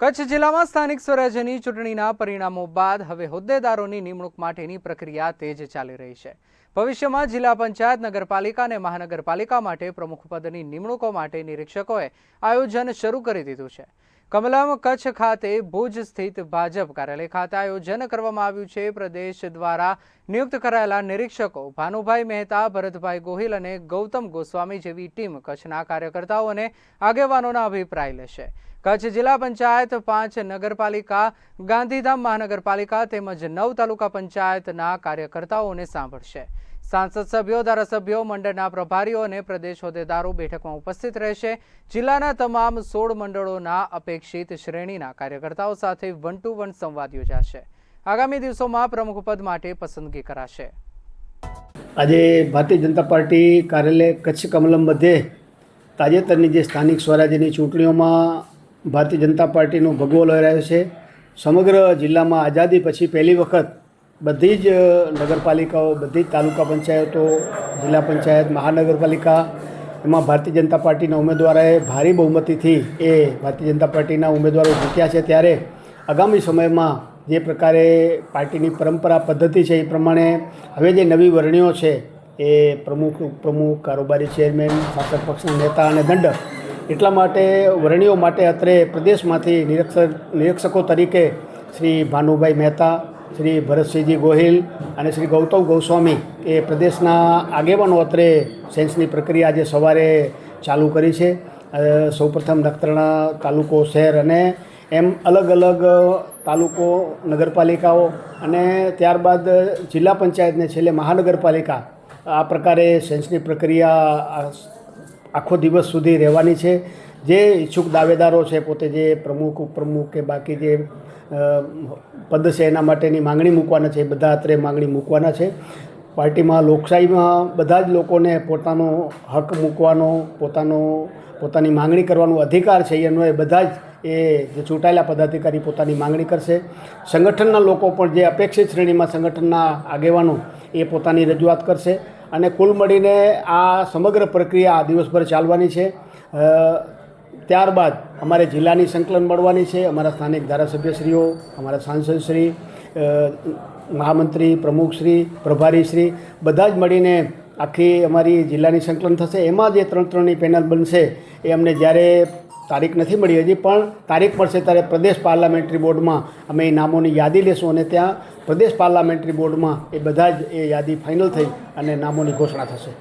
કચ્છ જિલ્લામાં સ્થાનિક સ્વરાજ્યની ચૂંટણીના પરિણામો બાદ હવે હોદ્દેદારોની નિમણૂક માટેની પ્રક્રિયા તેજ ચાલી રહી છે। ભવિષ્યમાં જિલ્લા પંચાયત, નગરપાલિકા અને મહાનગરપાલિકા માટે પ્રમુખ પદની નિમણૂકો માટે નિરીક્ષકોએ આયોજન શરૂ કરી દીધું છે। કમલમ કચ્છ ખાતે ભુજ સ્થિત ભાજપ કાર્યાલય ખાતે આયોજન કરવામાં આવ્યું છે। પ્રદેશ દ્વારા નિયુક્ત કરાયેલા નિરીક્ષકો ભાનુભાઈ મહેતા, ભરતભાઈ ગોહિલ અને ગૌતમ ગોસ્વામી જેવી ટીમ કચ્છના કાર્યકર્તાઓ અને આગેવાનોના અભિપ્રાય લેશે। કચ્છ જિલ્લા પંચાયત, 5 નગરપાલિકા, ગાંધીધામ મહાનગરપાલિકા તેમજ 9 તાલુકા પંચાયતના કાર્યકર્તાઓને સાંભળશે। सांसद सभ्यों, धारासभ्यों, मंडळના પ્રભારીઓ અને પ્રદેશ હોદ્દેદારો બેઠકમાં ઉપસ્થિત રહેશે। જિલ્લાના તમામ 16 મંડળોના અપેક્ષિત શ્રેણીના કાર્યકર્તાઓ સાથે 1-to-1 સંવાદ યોજાશે। આગામી દિવસોમાં પ્રમુખ પદ માટે પસંદગી કરાશે। આજે ભારતીય જનતા પાર્ટી કાર્યાલય કચ્છ કમલમ મધ્યે તાજેતરની જે સ્થાનિક સ્વરાજ્યની ચૂંટણીઓમાં ભારતીય જનતા પાર્ટીનો ભગવો લહેરાયો છે। સમગ્ર જિલ્લામાં આઝાદી પછી પહેલી વખત બધી જ નગરપાલિકાઓ, બધી જ તાલુકા પંચાયતો, જિલ્લા પંચાયત, મહાનગરપાલિકા એમાં ભારતીય જનતા પાર્ટીના ઉમેદવારોએ ભારે બહુમતીથી ભારતીય જનતા પાર્ટીના ઉમેદવારો જીત્યા છે। ત્યારે આગામી સમયમાં જે પ્રકારે પાર્ટીની પરંપરા પદ્ધતિ છે એ પ્રમાણે હવે જે નવી વરણીઓ છે એ પ્રમુખ, ઉપપ્રમુખ, કારોબારી ચેરમેન, શાસક પક્ષના નેતા અને દંડ, એટલા માટે વરણીઓ માટે અત્રે પ્રદેશમાંથી નિરીક્ષકો તરીકે શ્રી ભાનુભાઈ મહેતા, શ્રી ભરતસિંહજી ગોહિલ અને શ્રી ગૌતમ ગોસ્વામી એ પ્રદેશના આગેવાનો અત્રે સેન્સની પ્રક્રિયા આજે સવારે ચાલુ કરી છે। સૌપ્રથમ નખત્રાણા તાલુકો, શહેર અને એમ અલગ અલગ તાલુકો, નગરપાલિકાઓ અને ત્યારબાદ જિલ્લા પંચાયતને છેલ્લે મહાનગરપાલિકા, આ પ્રકારે સેન્સની પ્રક્રિયા આખો દિવસ સુધી રહેવાની છે। જે ઈચ્છુક દાવેદારો છે પોતે જે પ્રમુખ, ઉપપ્રમુખ કે બાકી જે પદ છે એના માટેની માંગણી મૂકવાના છે, બધા અત્રે માંગણી મૂકવાના છે। પાર્ટીમાં લોકશાહીમાં બધા જ લોકોને પોતાનો હક મૂકવાનો, પોતાની માંગણી કરવાનો અધિકાર છે। એનો એ બધા જ જે ચૂંટાયેલા પદાધિકારી પોતાની માંગણી કરશે। સંગઠનના લોકો પણ જે અપેક્ષિત શ્રેણીમાં સંગઠનના આગેવાનો એ પોતાની રજૂઆત કરશે અને કુલ મળીને આ સમગ્ર પ્રક્રિયા દિવસભર ચાલવાની છે। ત્યારબાદ અમારે જિલ્લાની સંકલન મળવાની છે। અમારા સ્થાનિક ધારાસભ્યશ્રીઓ, અમારા સાંસદશ્રી, મહામંત્રી, પ્રમુખશ્રી, પ્રભારીશ્રી બધા જ મળીને આખી અમારી જિલ્લાની સંકલન થશે। એમાં જે 3-3ની પેનલ બનશે એ અમને જ્યારે તારીખ નથી મળી હજી, પણ તારીખ મળશે ત્યારે પ્રદેશ પાર્લામેન્ટરી બોર્ડમાં અમે એ નામોની યાદી લેશું અને ત્યાં પ્રદેશ પાર્લામેન્ટરી બોર્ડમાં એ બધા જ એ યાદી ફાઇનલ થઈ અને નામોની ઘોષણા થશે।